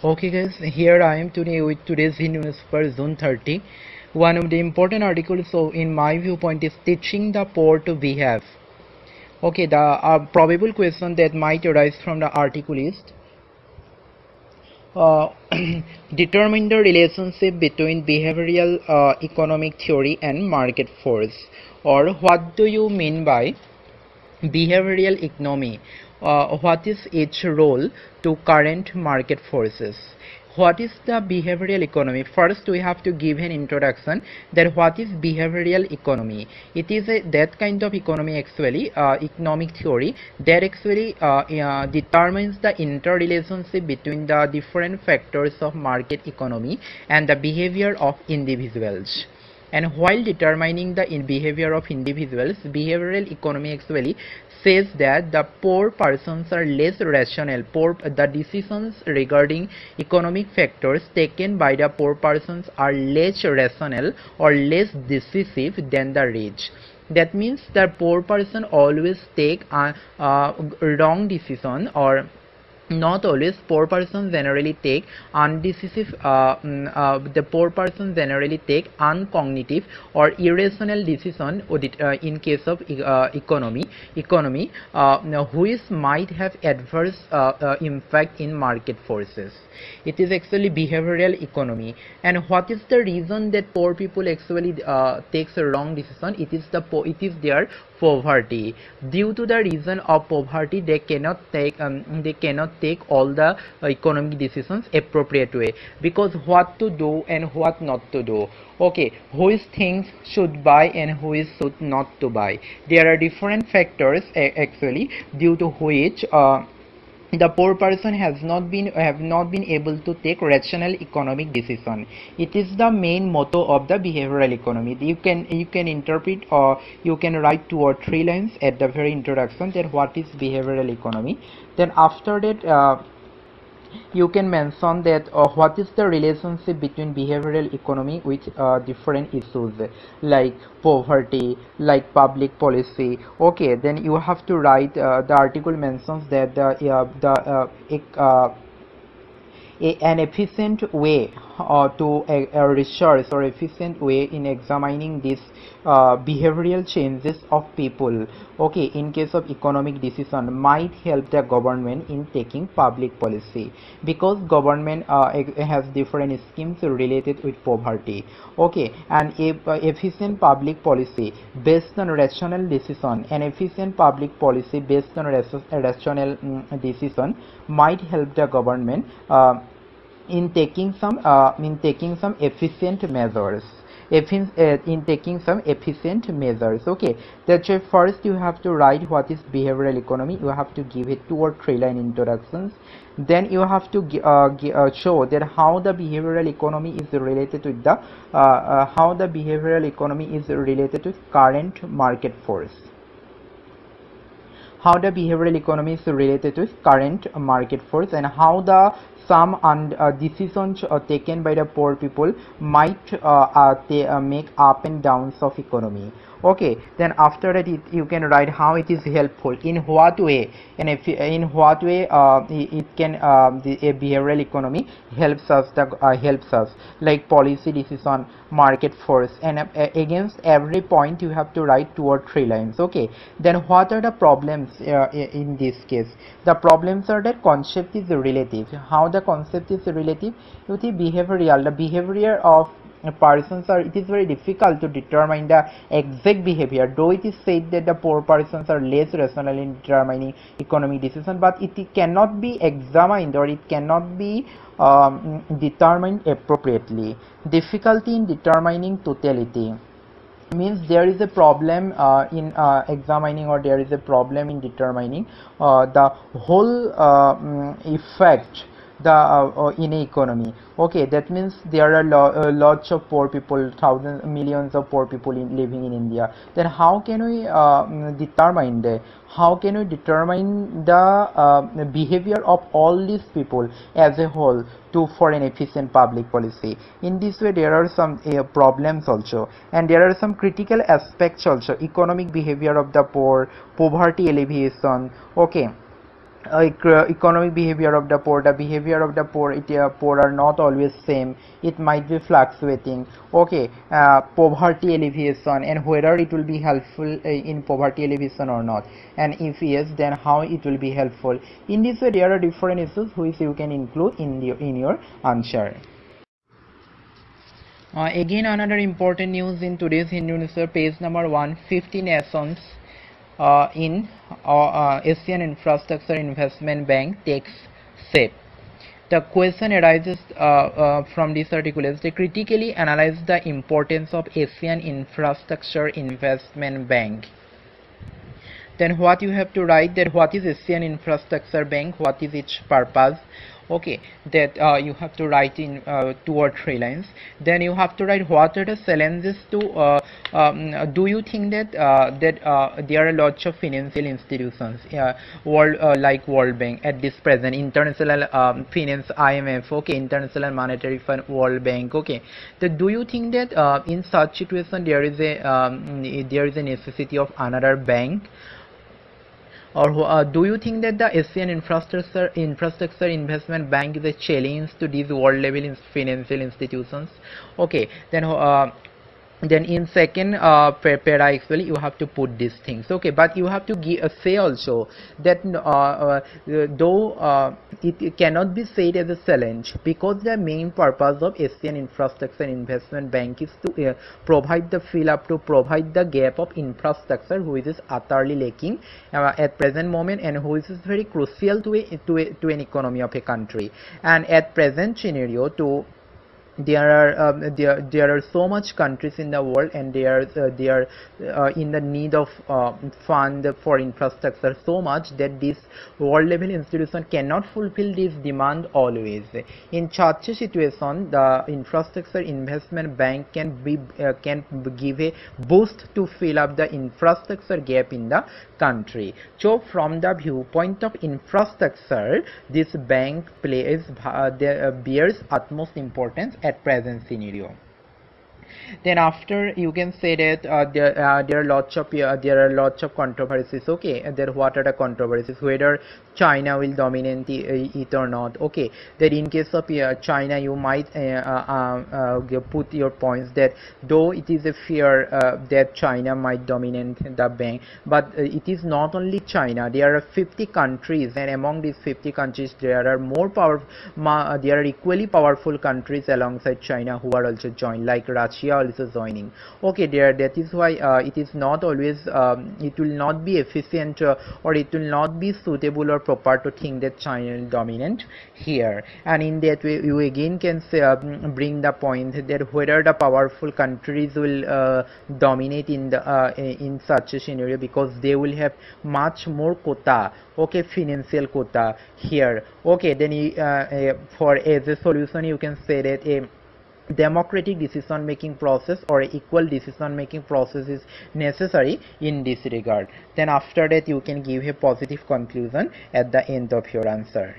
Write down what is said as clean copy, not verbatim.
Okay guys, here I am today with today's newspaper June 30. One of the important articles, so in my viewpoint, is teaching the poor to behave. Okay, the probable question that might arise from the article is uh, determine the relationship between behavioral economic theory and market force, or what do you mean by behavioral economy? What is its role to current market forces? What is the behavioral economy? First we have to give an introduction that what is behavioral economy. It is that kind of economy, actually economic theory, that actually determines the interrelationship between the different factors of market economy and the behavior of individuals. And while determining the behavior of individuals, behavioral economy actually says that the poor persons are less rational. The decisions regarding economic factors taken by the poor persons are less rational or less decisive than the rich. That means the poor person always take a wrong decision, or not always. Poor persons generally take undecisive the poor persons generally take uncognitive or irrational decision in case of economy which might have adverse impact in market forces. It is actually behavioral economy. And what is the reason that poor people actually takes a wrong decision? It is their poverty. Due to the reason of poverty, they cannot take all the economic decisions appropriate way, because what to do and what not to do. Okay, which things should buy and which should not to buy. There are different factors actually, due to which the poor person have not been able to take rational economic decision. It is the main motto of the behavioral economy. You can interpret, or you can write 2 or 3 lines at the very introduction that what is behavioral economy. Then after that you can mention that what is the relationship between behavioral economy with different issues like poverty, like public policy. Okay, then you have to write the article mentions that an efficient way to a research or efficient way in examining these behavioral changes of people, okay, in case of economic decision, might help the government in taking public policy, because government has different schemes related with poverty. Okay, and efficient public policy based on rational decision, an efficient public policy based on rational decision might help the government in taking some efficient measures. In taking some efficient measures. Okay, that's why first you have to write what is behavioral economy. You have to give it 2 or 3 line introductions. Then you have to show that how the behavioral economy is related with the current market force. How the behavioral economy is related to current market force, and how the some decisions taken by the poor people might make up and downs of economy. Okay, then after that you can write how it is helpful, in what way, and if in what way it can the behavioral economy helps us, like policy decision, market force, and against every point you have to write 2 or 3 lines. Okay, then what are the problems in this case? The problems are that concept is relative. How the concept is relative? With the behavior of persons are, it is very difficult to determine the exact behavior, though it is said that the poor persons are less rational in determining economic decision, but it cannot be examined, or it cannot be determined appropriately. Difficulty in determining totality means there is a problem in examining, or there is a problem in determining the whole effect in a economy. Okay, that means there are lots of poor people, thousands, millions of poor people living in India. Then how can we determine the behavior of all these people as a whole for an efficient public policy? In this way there are some problems also, and there are some critical aspects also: economic behavior of the poor, poverty alleviation. Okay, economic behavior of the poor. The behavior of the poor, poor are not always same. It might be fluctuating. Okay, poverty alleviation, and whether it will be helpful in poverty alleviation or not, and if yes, then how it will be helpful. In this way, there are different issues which you can include in your answer. Again, another important news in today's Hindu newspaper, page number 150, nations in Asian Infrastructure Investment Bank takes shape. The question arises from this article is they critically analyze the importance of Asian Infrastructure Investment Bank. Then what you have to write, that what is Asian Infrastructure Bank, what is its purpose. Okay, that you have to write in 2 or 3 lines. Then you have to write what are the challenges to do you think that there are lots of financial institutions world like World Bank at this present, International Finance, IMF, okay, International Monetary Fund, World Bank, okay. So do you think that in such situation there is a necessity of another bank? Or do you think that the Asian Infrastructure Investment Bank is a challenge to these world level financial institutions? Okay, then in second para actually you have to put these things. Okay, but you have to say also that though it cannot be said as a challenge, because the main purpose of Asian Infrastructure Investment Bank is to provide the gap of infrastructure which is utterly lacking at present moment, and which is very crucial to an economy of a country. And at present scenario, there are so much countries in the world, and they are in the need of fund for infrastructure so much that this world level institution cannot fulfill this demand always. In such a situation, the Infrastructure Investment Bank can give a boost to fill up the infrastructure gap in the country. So from the viewpoint of infrastructure, this bank bears utmost importance at present scenario. Then after you can say that there are lots of controversies. Okay, there what are the controversies, whether China will dominate it or not. Okay, that in case of China, you might put your points that though it is a fear that China might dominate the bank, but it is not only China. There are 50 countries, and among these 50 countries there are there are equally powerful countries alongside China who are also joined, like Russia also joining. Okay, that is why it is not always it will not be efficient or it will not be suitable or proper to think that China will dominate here. And in that way you again can say bring the point that whether the powerful countries will dominate in such a scenario, because they will have much more quota, okay, financial quota here. Okay, then for as a solution you can say that a democratic decision making process or equal decision making process is necessary in this regard. Then after that you can give a positive conclusion at the end of your answer.